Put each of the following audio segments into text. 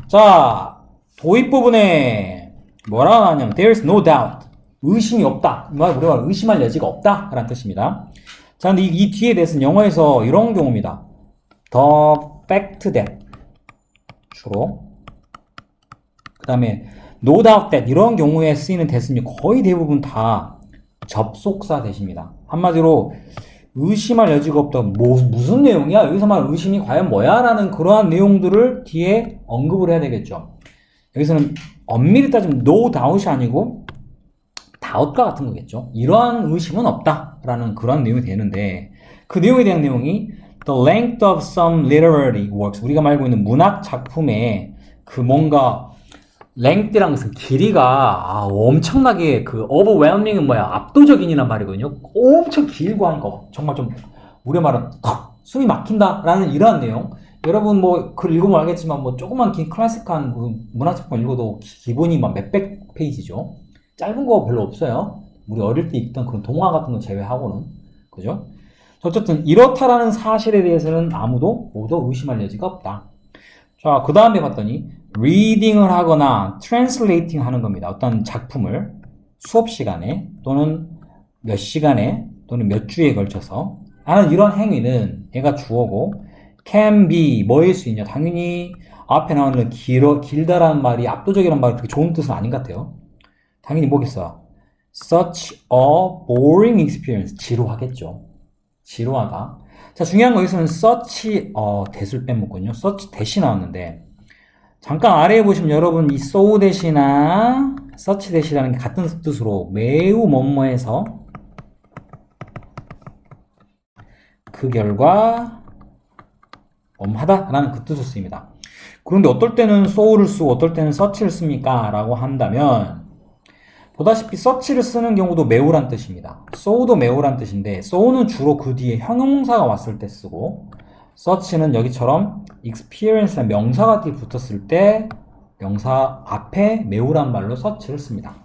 자, 도입 부분에 뭐라고 하냐면 there's no doubt. 의심이 없다. 우리가 의심할 여지가 없다. 라는 뜻입니다. 자, 근데 이 뒤에 대해서는 영어에서 이런 경우입니다. the fact that. 주로. 그 다음에 no doubt that. 이런 경우에 쓰이는 대신이 거의 대부분 다 접속사 대시입니다. 한마디로 의심할 여지가 없다. 무슨 내용이야? 여기서 말하는 의심이 과연 뭐야? 라는 그러한 내용들을 뒤에 언급을 해야 되겠죠. 여기서는 엄밀히 따지면 no doubt이 아니고 doubt과 같은 거겠죠. 이러한 의심은 없다. 라는 그러한 내용이 되는데 그 내용에 대한 내용이 the length of some literary works. 우리가 말고 있는 문학 작품의 그 뭔가 length란 것은 길이가 엄청나게 그 overwhelming은 뭐야? 압도적인이란 말이거든요. 엄청 길고 한 거. 정말 좀 우리 말은 숨이 막힌다 라는 이러한 내용. 여러분 뭐 글 읽으면 알겠지만 뭐 조그만 긴 클래식한 문학작품 읽어도 기본이 막 몇백 페이지죠. 짧은 거 별로 없어요. 우리 어릴 때 읽던 그런 동화 같은 거 제외하고는. 그죠? 어쨌든 이렇다라는 사실에 대해서는 아무도 모두 의심할 여지가 없다. 자, 그 다음에 봤더니 reading을 하거나 translating 하는 겁니다. 어떤 작품을 수업 시간에 또는 몇 시간에 또는 몇 주에 걸쳐서 하는 이런 행위는 얘가 주어고 can be 뭐일 수 있냐? 당연히 앞에 나오는 길다라는 말이 압도적이라는 말이 그렇게 좋은 뜻은 아닌 것 같아요. 당연히 뭐겠어? Such a boring experience. 지루하겠죠. 지루하다. 자, 중요한 거 여기서는 such 대술 빼먹군요. such 대시 나왔는데 잠깐 아래에 보시면 여러분 이 so 대시나 such 대시라는 게 같은 뜻으로 매우 뭐뭐해서 그 결과 뭐하다 라는 그 뜻을 씁니다. 그런데 어떨 때는 so를 쓰고 어떨 때는 such를 씁니까? 라고 한다면 보다시피 such를 쓰는 경우도 매우란 뜻입니다. so도 매우란 뜻인데 so는 주로 그 뒤에 형용사가 왔을 때 쓰고 such는 여기처럼 experience나 명사가 뒤에 붙었을 때 명사 앞에 매우란 말로 such를 씁니다.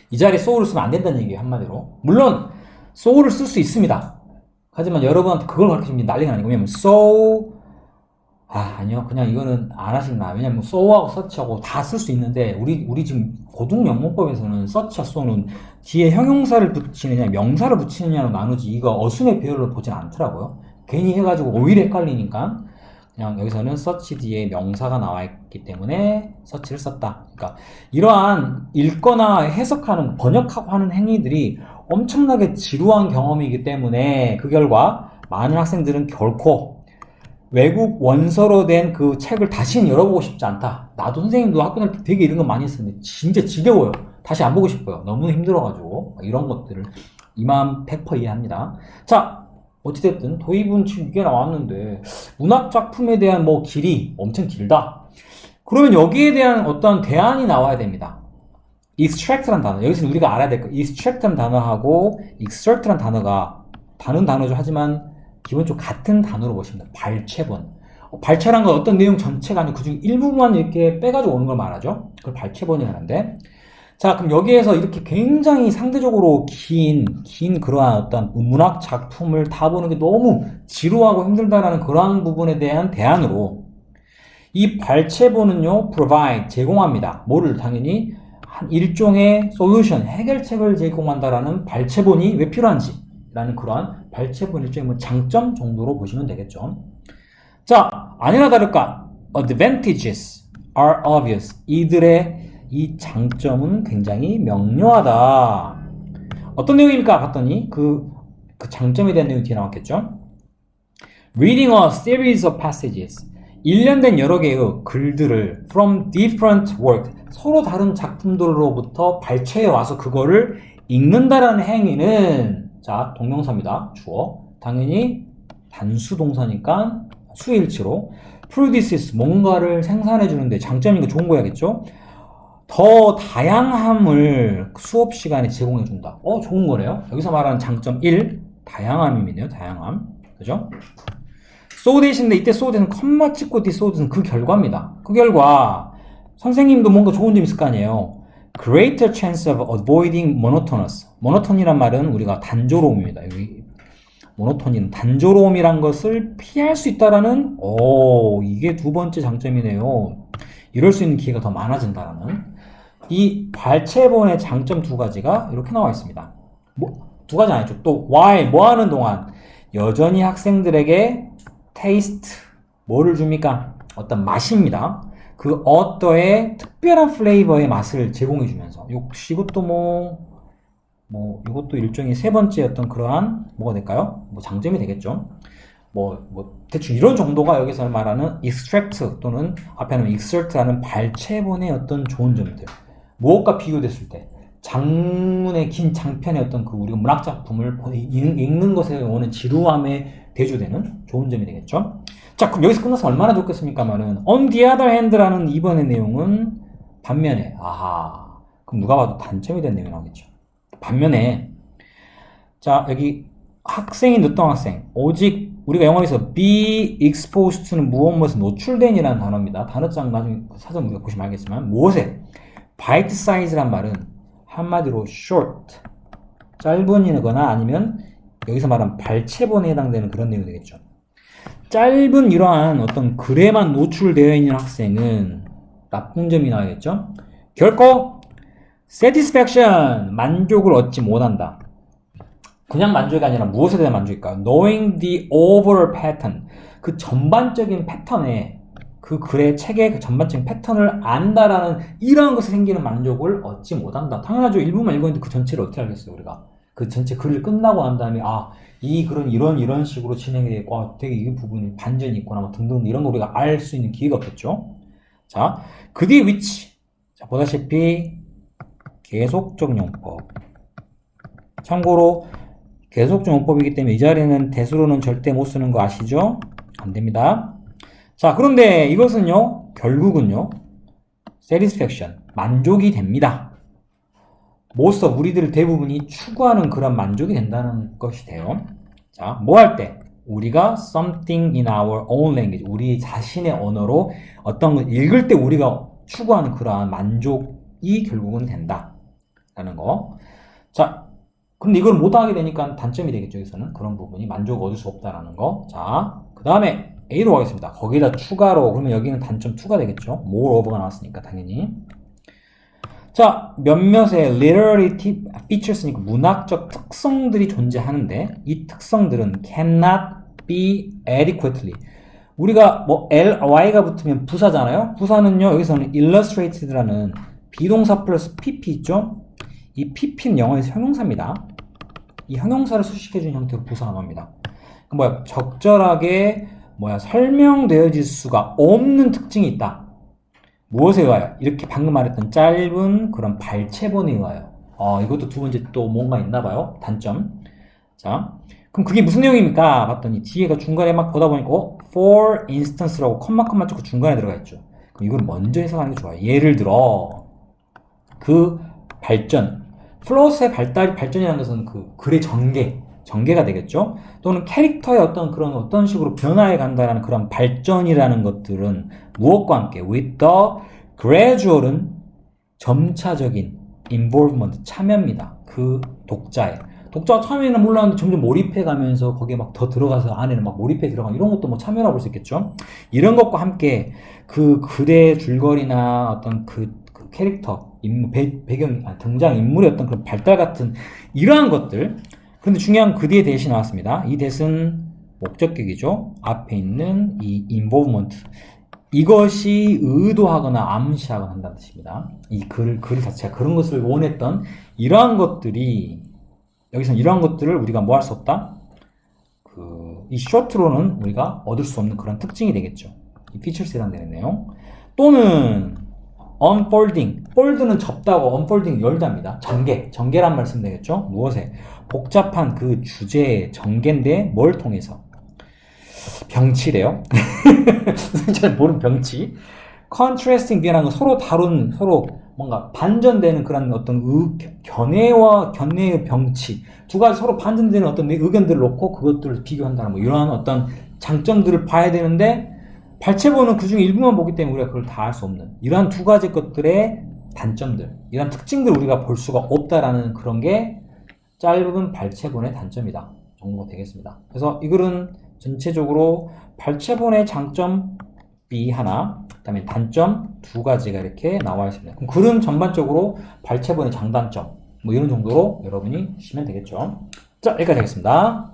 이 자리에 so를 쓰면 안 된다는 얘기예요. 한마디로. 물론 so를 쓸 수 있습니다. 하지만 여러분한테 그걸 가르치면 난리가 아니고 왜냐면 so 아니요. 그냥 이거는 안 하시나. 왜냐면 so하고 such하고 다 쓸 수 있는데 우리 지금 고등 영문법에서는 such와 so는 뒤에 형용사를 붙이느냐 명사를 붙이느냐로 나누지 이거 어순의 배열을 보진 않더라고요. 괜히 해가지고 오히려 헷갈리니까 그냥 여기서는 such 뒤에 명사가 나와 있기 때문에 such를 썼다. 그러니까 이러한 읽거나 해석하는 번역하고 하는 행위들이 엄청나게 지루한 경험이기 때문에 그 결과 많은 학생들은 결코 외국 원서로 된 그 책을 다시는 열어보고 싶지 않다. 나도 선생님도 학교 다닐 때 되게 이런 거 많이 했었는데 진짜 지겨워요. 다시 안 보고 싶어요. 너무 힘들어가지고 이런 것들을 이만 100% 이해합니다. 자, 어찌됐든 도입은 지금 이게 나왔는데 문학 작품에 대한 뭐 길이 엄청 길다. 그러면 여기에 대한 어떤 대안이 나와야 됩니다. extract란 단어. 여기서 우리가 알아야 될 거. extract란 단어하고 exert란 단어가 다른 단어죠. 하지만 기본적으로 같은 단어로 보시면 됩니다. 발췌본. 발췌란 건 어떤 내용 전체가 아니고 그중 일부만 이렇게 빼가지고 오는 걸 말하죠. 그걸 발췌본이 하는데. 자, 그럼 여기에서 이렇게 굉장히 상대적으로 긴 그러한 어떤 문학 작품을 다 보는 게 너무 지루하고 힘들다라는 그러한 부분에 대한 대안으로 이 발췌본은요, provide, 제공합니다. 뭐를 당연히 한 일종의 솔루션, 해결책을 제공한다라는 발췌본이 왜 필요한지 라는 그러한 발췌본 일종의 장점 정도로 보시면 되겠죠. 자, 아니나 다를까 advantages are obvious. 이들의 이 장점은 굉장히 명료하다. 어떤 내용입니까? 봤더니 그 장점에 대한 내용이 뒤에 나왔겠죠. Reading a series of passages. 일련된 여러 개의 글들을 from different work. 서로 다른 작품들로부터 발췌해 와서 그거를 읽는다라는 행위는 자, 동명사입니다. 주어. 당연히 단수 동사니까 수일치로 produces 뭔가를 생산해 주는데 장점이니까 좋은 거야겠죠? 더 다양함을 수업 시간에 제공해 준다. 좋은 거네요. 여기서 말하는 장점 1, 다양함이네요. 다양함. 그죠? so 대신에 이때 so 대신 컴마 찍고 뒤 so 대신 그 결과입니다. 그 결과 선생님도 뭔가 좋은 점 있을 거 아니에요. greater chance of avoiding monotonous. monoton이란 말은 우리가 단조로움입니다. 여기 모노톤인 단조로움이란 것을 피할 수 있다라는 이게 두 번째 장점이네요. 이럴 수 있는 기회가 더 많아진다라는 이 발췌본의 장점 두 가지가 이렇게 나와 있습니다. 두 가지 아니죠. 또 while 뭐 하는 동안 여전히 학생들에게 taste 뭐를 줍니까? 어떤 맛입니다. 그 어떠의 특별한 플레이버의 맛을 제공해 주면서 역시 이것도 이것도 일종의 세 번째 어떤 그러한 뭐가 될까요? 장점이 되겠죠. 대충 이런 정도가 여기서 말하는 extract 또는 앞에 하는 exert라는 발췌본의 어떤 좋은 점들. 무엇과 비교됐을 때 장문의 긴 장편의 어떤 그 우리가 문학 작품을 읽는 것에 오는 지루함에 대조되는 좋은 점이 되겠죠. 자, 그럼 여기서 끝나서 얼마나 좋겠습니까만은 on the other hand라는 이번의 내용은 반면에 그럼 누가 봐도 단점이 된 내용이 나오겠죠. 반면에 자, 여기 학생이 늦던 학생 오직 우리가 영어에서 be exposed to는 무엇에 노출된이라는 단어입니다. 단어장 나중에 사전 우리가 보시면 알겠지만 무엇에 bite size란 말은 한마디로 short 짧은이거나 아니면 여기서 말한 발췌본에 해당되는 그런 내용이 되겠죠. 짧은 이러한 어떤 글에만 노출되어 있는 학생은 나쁜 점이 나오겠죠. 결코 satisfaction 만족을 얻지 못한다. 그냥 만족이 아니라 무엇에 대한 만족일까요? knowing the overall pattern 그 전반적인 패턴에 그 글의 책의 그 전반적인 패턴을 안다라는 이러한 것에 생기는 만족을 얻지 못한다. 당연하죠. 일부만 읽었는데 그 전체를 어떻게 알겠어요, 우리가. 그 전체 글을 끝나고 난 다음에 이 글은 이런 식으로 진행이 되고 되게 이 부분이 반전이 있구나 등등 이런 거 우리가 알 수 있는 기회가 없겠죠. 자, 그 뒤에 which 자, 보다시피 계속적 용법. 참고로 계속적 용법이기 때문에 이 자리는 대수로는 절대 못 쓰는 거 아시죠? 안 됩니다. 자, 그런데 이것은요, 결국은요, satisfaction, 만족이 됩니다. 모두 우리들 대부분이 추구하는 그런 만족이 된다는 것이 돼요. 자, 뭐 할 때? 우리가 something in our own language, 우리 자신의 언어로 어떤 걸 읽을 때 우리가 추구하는 그러한 만족이 결국은 된다. 라는 거. 자, 근데 이걸 못하게 되니까 단점이 되겠죠, 여기서는. 그런 부분이 만족을 얻을 수 없다라는 거. 자, 그 다음에 A로 가겠습니다. 거기다 추가로, 그러면 여기는 단점 2가 되겠죠. more over가 나왔으니까, 당연히. 자, 몇몇의 literary features니까 문학적 특성들이 존재하는데, 이 특성들은 cannot be adequately. 우리가 ly가 붙으면 부사잖아요? 부사는요, 여기서는 illustrated라는 비동사 플러스 pp 있죠? 이 pp는 영어에서 형용사입니다. 이 형용사를 수식해주는 형태로 부사가 나옵니다. 적절하게 설명되어질 수가 없는 특징이 있다. 무엇에 의하여? 이렇게 방금 말했던 짧은 그런 발췌본에 의하여. 이것도 두 번째 또 뭔가 있나 봐요. 단점. 자, 그럼 그게 무슨 내용입니까? 봤더니 뒤에가 중간에 막 보다 보니까 for instance라고 컴마 찍고 중간에 들어가 있죠. 그럼 이걸 먼저 해석하는 게 좋아요. 예를 들어 그 발전, 플롯의 발전이라는 것은 그 글의 전개가 되겠죠. 또는 캐릭터의 어떤 식으로 변화해 간다라는 그런 발전이라는 것들은 무엇과 함께 with the gradual은 점차적인 involvement 참여입니다. 그 독자가 처음에는 몰랐는데 점점 몰입해 가면서 거기에 막 더 들어가서 안에는 막 몰입해 들어가 이런 것도 참여라고 볼 수 있겠죠. 이런 것과 함께 그 글의 줄거리나 어떤 그 캐릭터, 배경, 등장 인물의 어떤 그런 발달 같은 이러한 것들. 그런데 중요한 그 뒤에 대시 나왔습니다. 이 대신 목적격이죠. 앞에 있는 이 involvement. 이것이 의도하거나 암시하거나 한다는 뜻입니다. 이 글 자체가 그런 것을 원했던 이러한 것들이 여기서는 이러한 것들을 우리가 뭐 할 수 없다? 이 short로는 우리가 얻을 수 없는 그런 특징이 되겠죠. 이 features에 해당되는 내용. 또는 unfolding, fold는 접다고 unfolding 열다입니다. 전개란 말씀 되겠죠. 무엇에? 복잡한 그 주제의 전개인데 뭘 통해서? 병치래요. 잘 모르는 병치. contrasting view라는 건 서로 뭔가 반전되는 그런 어떤 견해의 병치. 두 가지 서로 반전되는 어떤 의견들을 놓고 그것들을 비교한다는 이러한 어떤 장점들을 봐야 되는데 발췌본은 그 중에 일부만 보기 때문에 우리가 그걸 다 알 수 없는 이러한 두 가지 것들의 단점들, 이러한 특징들을 우리가 볼 수가 없다라는 그런 게 짧은 발췌본의 단점이다 정도가 되겠습니다. 그래서 이 글은 전체적으로 발췌본의 장점 B 하나, 그 다음에 단점 두 가지가 이렇게 나와 있습니다. 그럼 글은 전반적으로 발췌본의 장단점, 뭐 이런 정도로 여러분이 쓰시면 되겠죠. 자, 여기까지 하겠습니다.